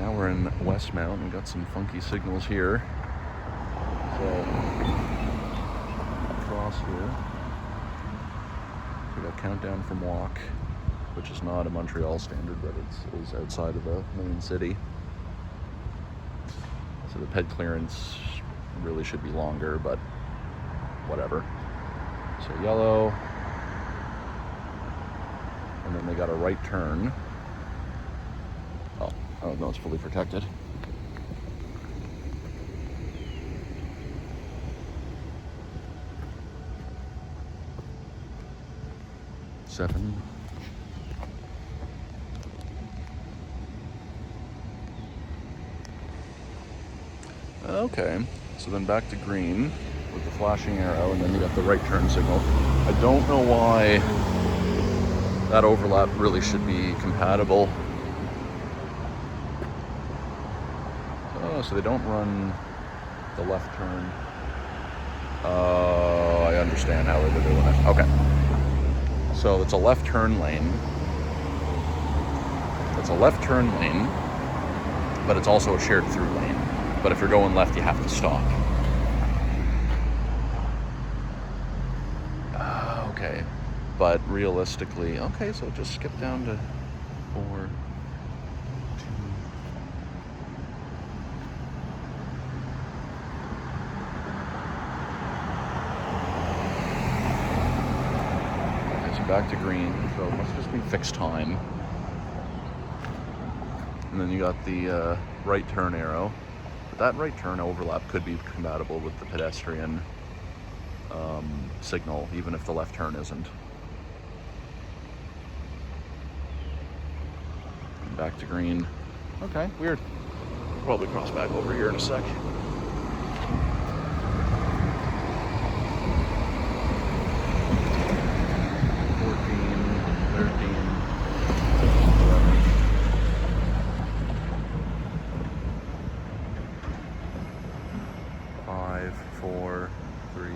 now we're in Westmount. We've got some funky signals here. So, across here, we got countdown from walk, which is not a Montreal standard, but it's outside of the main city. So the ped clearance really should be longer, but whatever. So yellow, and then they got a right turn. Oh no, it's fully protected. Seven. Okay, so then back to green with the flashing arrow, and then you got the right turn signal. I don't know why that overlap really should be compatible. Oh, so they don't run the left turn. Oh, I understand how they're doing it. Okay. So it's a left turn lane. It's a left turn lane, but it's also a shared through lane. But if you're going left, you have to stop. Okay. But realistically, okay, so just skip down to 4, 2. Okay, so back to green. So it must just be fixed time. And then you got the right turn arrow. But that right turn overlap could be compatible with the pedestrian signal, even if the left turn isn't. And back to green. Okay, weird. We'll probably cross back over here in a sec. 5, 4, 3, 2,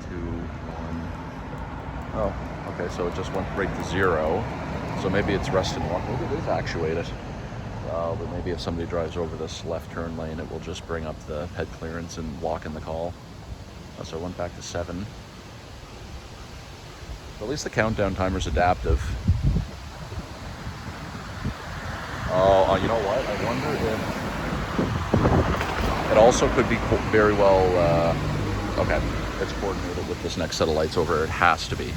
1. Oh, okay, so it just went right to 0. So maybe it's rest and walk. Maybe it is actuated. But maybe if somebody drives over this left turn lane, it will just bring up the ped clearance and walk in the call. So it went back to 7. But at least the countdown timer's adaptive. Oh, you know what? I wonder if it also could be very well. Okay, it's coordinated with this next set of lights over. It has to be.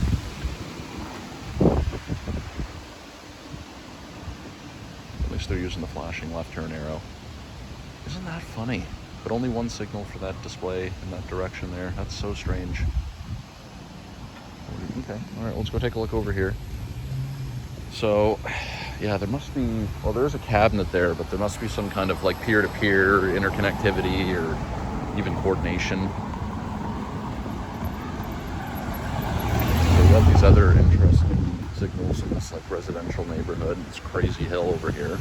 At least they're using the flashing left turn arrow. Isn't that funny? But only one signal for that display in that direction there. That's so strange. Okay, all right, let's go take a look over here. So, yeah, there must be, well, there's a cabinet there, but there must be some kind of like peer-to-peer interconnectivity or even coordination. So we have these other interesting signals in this like residential neighborhood. This crazy hill over here.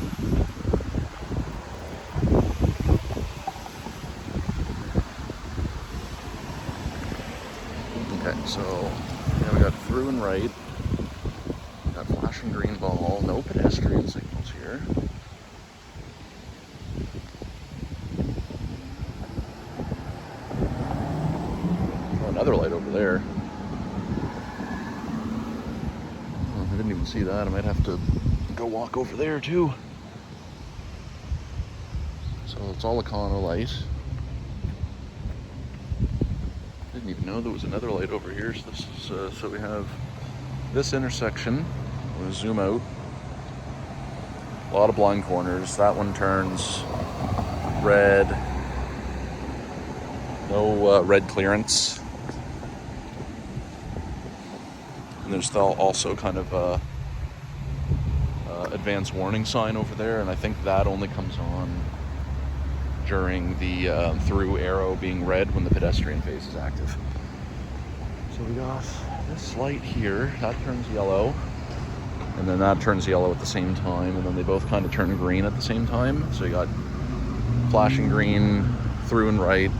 Okay, so yeah, we got through and right. Got flashing green ball, no pedestrian signals here. Oh, another light over there. Oh, I didn't even see that. I might have to go walk over there too. So it's all Econo light. Didn't even know there was another light over here. So this is so we have this intersection. I'm gonna zoom out. A lot of blind corners. That one turns red. No red clearance. And there's also kind of a advanced warning sign over there, and I think that only comes on during the through arrow being red when the pedestrian phase is active. So we got this light here, that turns yellow, and then that turns yellow at the same time, and then they both kind of turn green at the same time. So you got flashing green, through and right.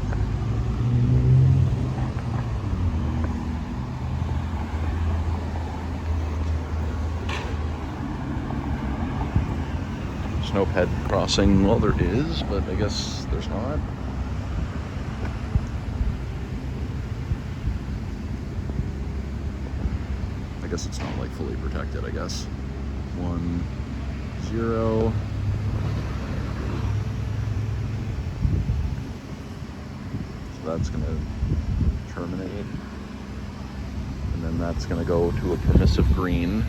there's no ped crossing. Well, there is, but I guess there's not. I guess it's not like fully protected, I guess. 1, 0. So that's gonna terminate. And then that's gonna go to a permissive green.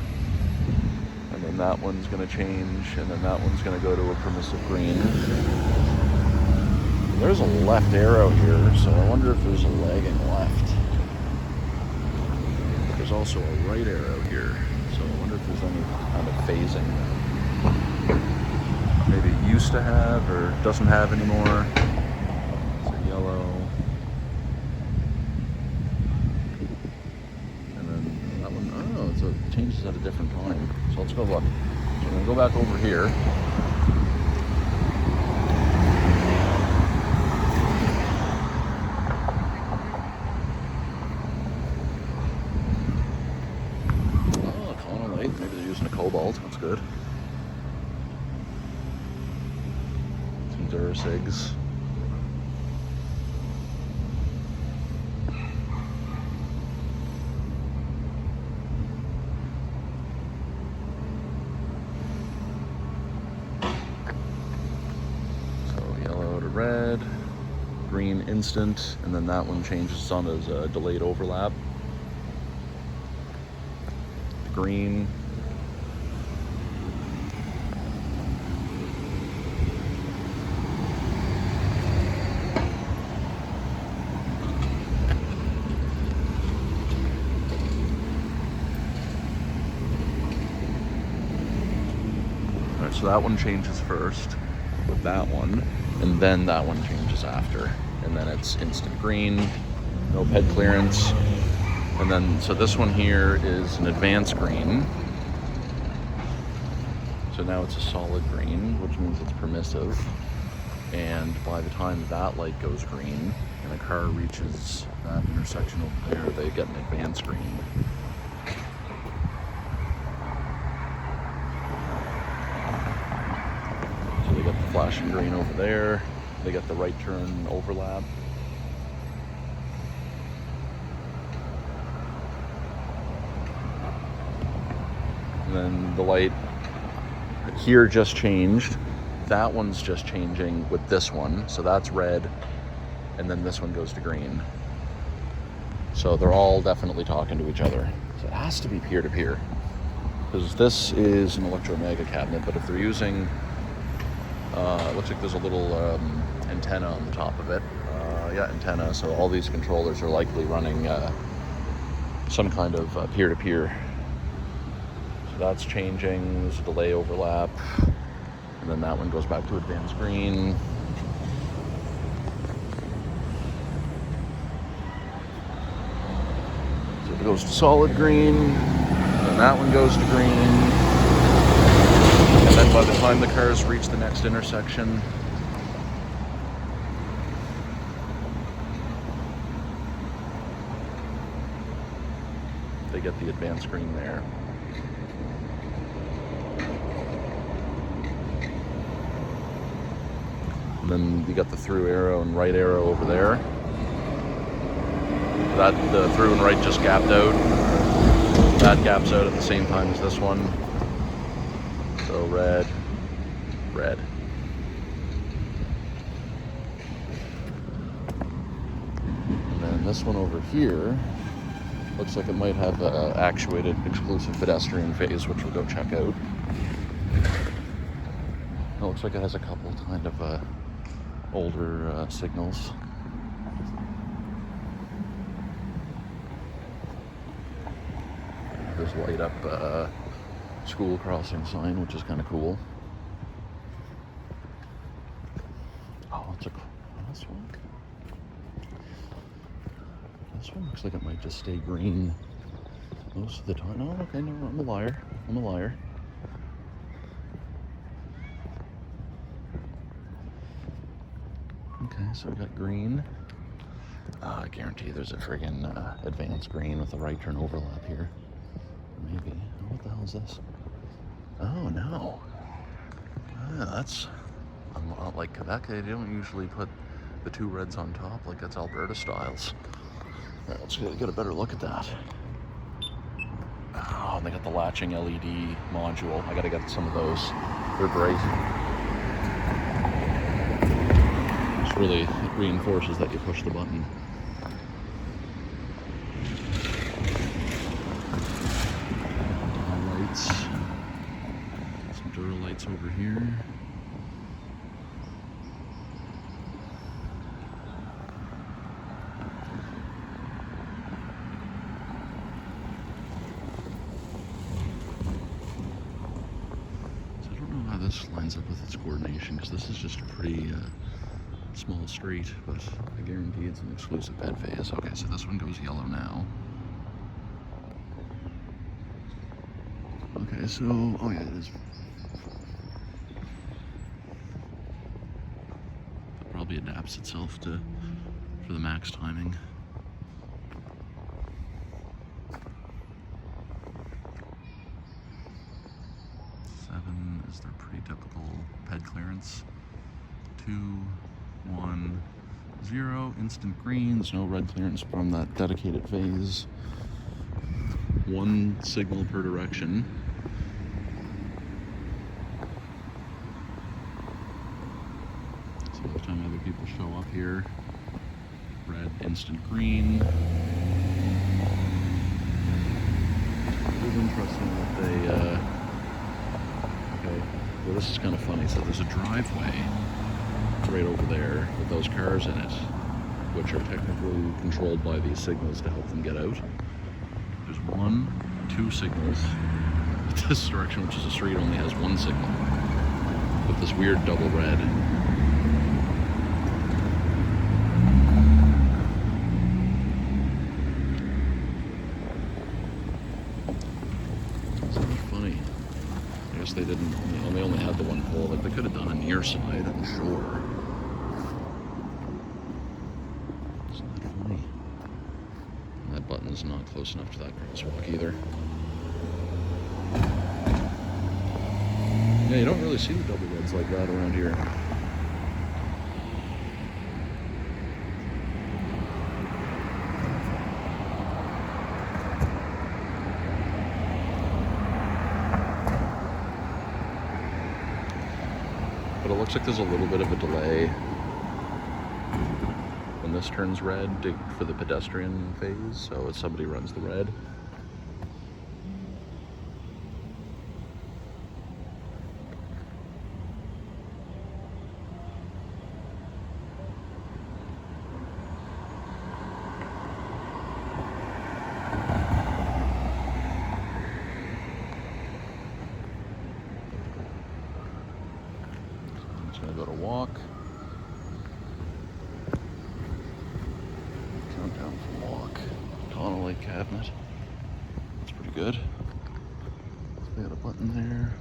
And then that one's gonna change, and then that one's gonna go to a permissive green. There's a left arrow here, so I wonder if there's a lagging left. But there's also a right arrow here, so I wonder if there's any kind of phasing that maybe it used to have or doesn't have anymore. So yellow. And then that one, oh, so it changes at a different time. So let's go look. So I'm gonna go back over here. Cobalt, that's good. Some Durasigs. So yellow to red, green instant, and then that one changes on as a delayed overlap. Green. So that one changes first with that one, and then that one changes after. And then it's instant green, no ped clearance. And then, so this one here is an advanced green. So now it's a solid green, which means it's permissive. And by the time that light goes green and a car reaches that intersection over there, they get an advanced green. So they get the flashing green over there. They get the right turn overlap. And then the light here just changed. That one's just changing with this one. So that's red. And then this one goes to green. So they're all definitely talking to each other. So it has to be peer-to-peer. Because this is an electromega cabinet, but if they're using, it looks like there's a little antenna on the top of it. Yeah, antenna. So all these controllers are likely running some kind of peer-to-peer. So that's changing. There's a delay overlap. And then that one goes back to advanced green. So it goes to solid green. And then that one goes to green. And then by the time the cars reach the next intersection, they get the advanced green there. And then you got the through arrow and right arrow over there. That the through and right just gapped out. That gaps out at the same time as this one. So red, red. And then this one over here looks like it might have an actuated exclusive pedestrian phase, which we'll go check out. It looks like it has a couple kind of older signals. There's light up school crossing sign, which is kind of cool. Oh, it's this one. This one looks like it might just stay green most of the time. Oh, okay, no, I'm a liar. I'm a liar. Okay, so we got green. I guarantee there's a friggin' advanced green with a right turn overlap here. Maybe. Oh, what the hell is this? Oh, no. Yeah, that's like Quebec. They don't usually put the two reds on top like that's Alberta styles. All right, let's get a better look at that. Oh, and they got the latching LED module. I gotta get some of those. They're great. Just really reinforces that you push the button. Lights. Some Dura lights over here. This lines up with its coordination, because this is just a pretty small street, but I guarantee it's an exclusive ped phase. Okay, so this one goes yellow now. Okay, so, oh yeah, it is. It probably adapts itself for the max timing. Is their pretty typical ped clearance. 2, 1, 0, instant green. There's no red clearance from that dedicated phase. 1 signal per direction. So every time other people show up here, red, instant green. It is interesting that they okay, well this is kind of funny. So there's a driveway right over there with those cars in it, which are technically controlled by these signals to help them get out. There's 1, 2 signals. This direction, which is a street, only has 1 signal with this weird double red. They didn't, they only had the 1 pole. Like, they could have done a near side, I'm sure. Isn't that funny? And that button's not close enough to that crosswalk either. Yeah, you don't really see the double reds like that around here. But it looks like there's a little bit of a delay when this turns red for the pedestrian phase, so if somebody runs the red. Gonna go to walk. Countdown for walk. Connolly cabinet. That's pretty good. We got a button there.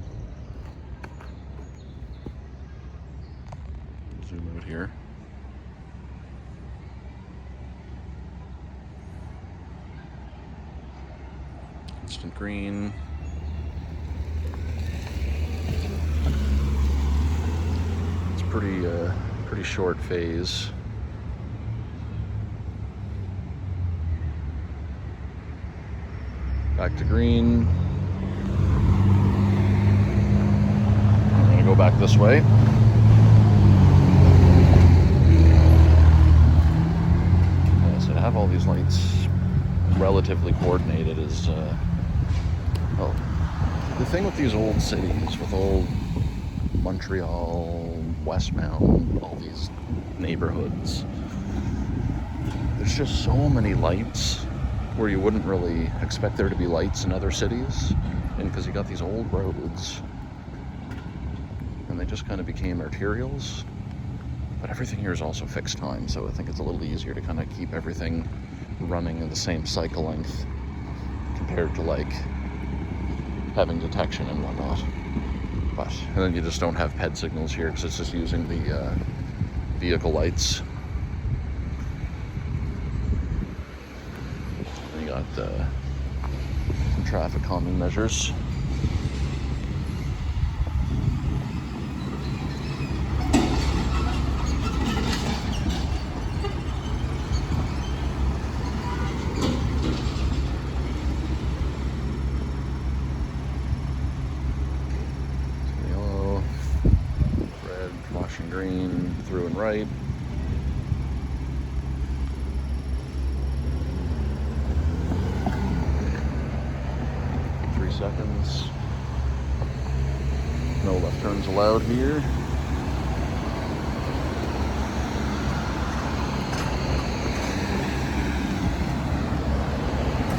Zoom out here. Instant green. Pretty short phase. Back to green. I'm gonna go back this way. Yeah, so to have all these lights relatively coordinated is, well, the thing with these old cities, with old Montreal, Westmount, all these neighborhoods, there's just so many lights where you wouldn't really expect there to be lights in other cities, and because you got these old roads and they just kind of became arterials, but everything here is also fixed time, so I think it's a little easier to kind of keep everything running in the same cycle length compared to like having detection and whatnot. And then you just don't have ped signals here because it's just using the vehicle lights. And you got some traffic calming measures. green, through and right. Seconds. No left turns allowed here.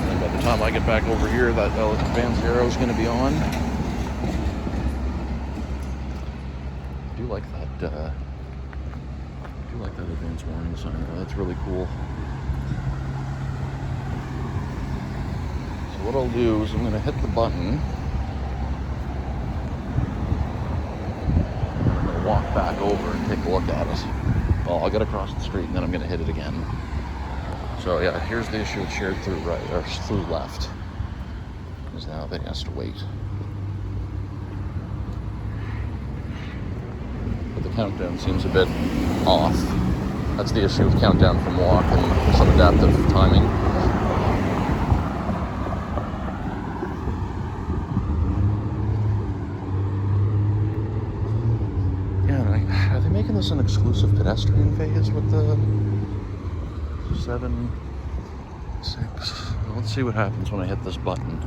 And by the time I get back over here, that advanced arrow is going to be on. I do like that. Advanced warning sign. That's really cool. What I'll do is I'm going to hit the button. I'm going to walk back over and take a look at it. Well, I'll get across the street and then I'm going to hit it again. So yeah, here's the issue with shared through right or through left. Is now that he has to wait. But the countdown seems a bit off. That's the issue with countdown from walk and some adaptive timing. Are they making this an exclusive pedestrian phase with the 7, 6? Well, let's see what happens when I hit this button.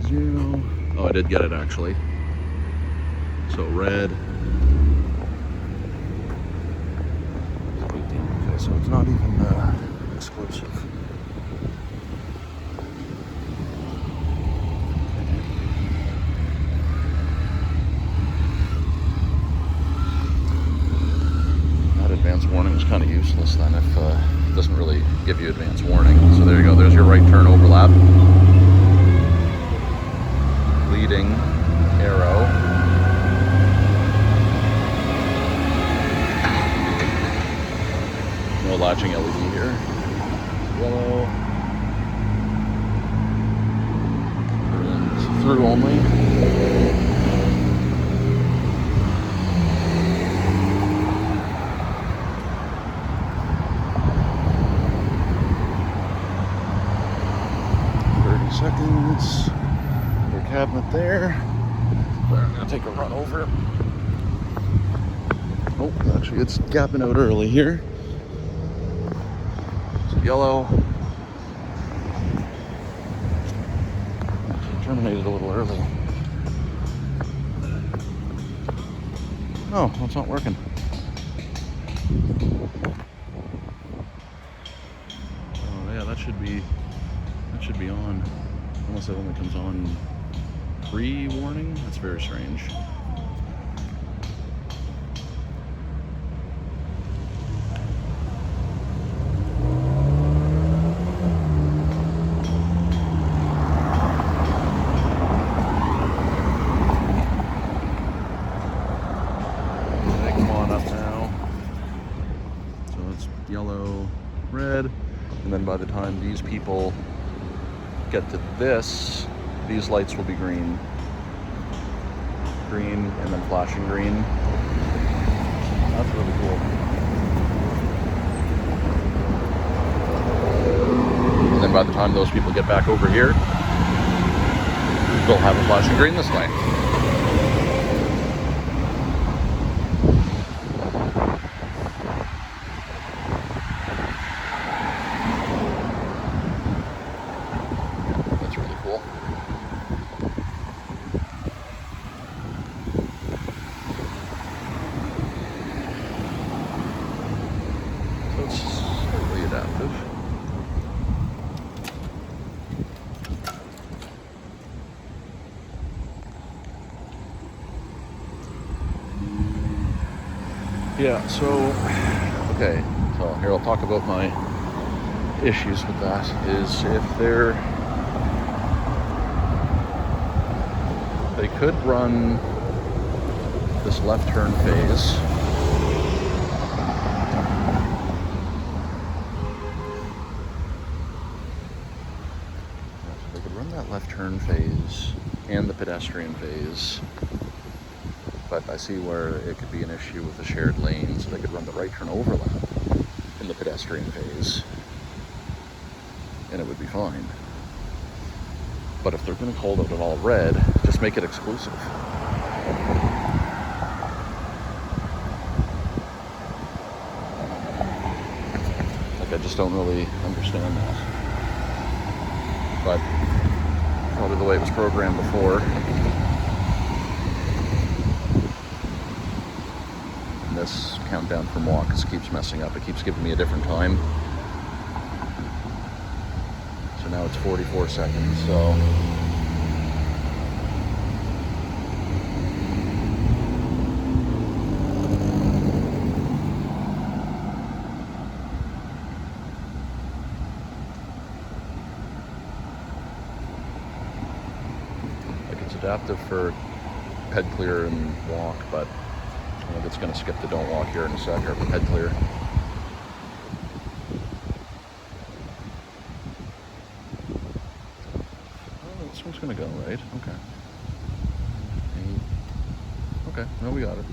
0. Oh, I did get it actually. So red. Okay, so it's not even exclusive. Advance warning is kind of useless then if it doesn't really give you advance warning. So there you go, there's your right turn overlap. Leading arrow. No latching LED here. Yellow. And through only. Seconds. Your cabinet there. I'm gonna take a run over. Oh, actually, it's gapping out early here. So yellow. Terminated a little early. Oh, well, it's not working. Oh yeah, that should be on. Unless it only comes on pre-warning. That's very strange. Okay, come on up now. So it's yellow, red, and then by the time these people get to this, these lights will be green, and then flashing green. That's really cool. And then by the time those people get back over here, they'll have a flashing green this way. Yeah, so, okay, so here I'll talk about my issues with that, is if they could run this left turn phase. They could run that left turn phase and the pedestrian phase. But I see where it could be an issue with the shared lane, so they could run the right turn overlap in the pedestrian phase, and it would be fine. But if they're going to call it all red, just make it exclusive. I just don't really understand that. But probably the way it was programmed before. And this countdown from walk just keeps messing up. It keeps giving me a different time. So now it's 44 seconds, so. Adaptive for head clear and walk, but I think it's going to skip the don't walk here in a sec, or head clear. Oh, this one's going to go, right? Okay. Okay, no, we got it.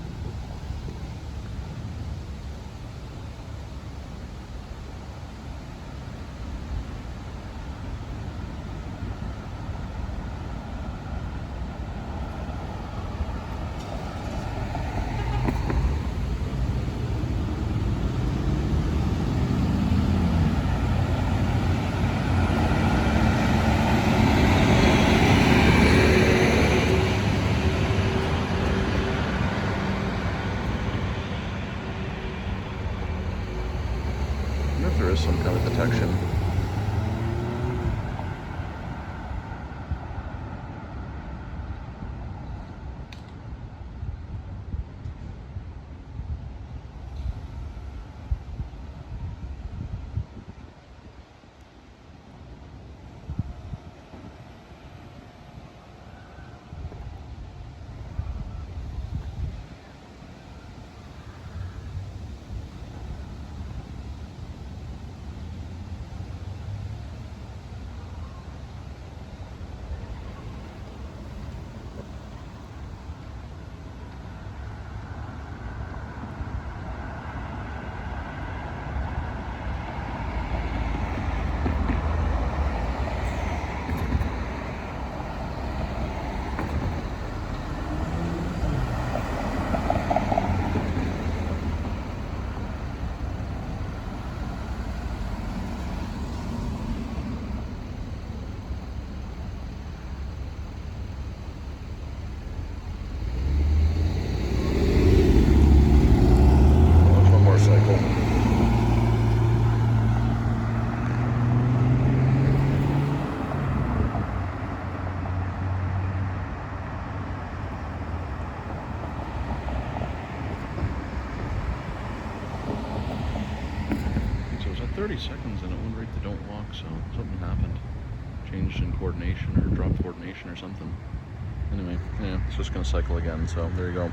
I wonder if there is some kind of detection. So it was at 30 seconds and it went right to don't walk, so something happened. Changed in coordination or dropped coordination or something. Anyway, yeah, it's just gonna cycle again, so there you go.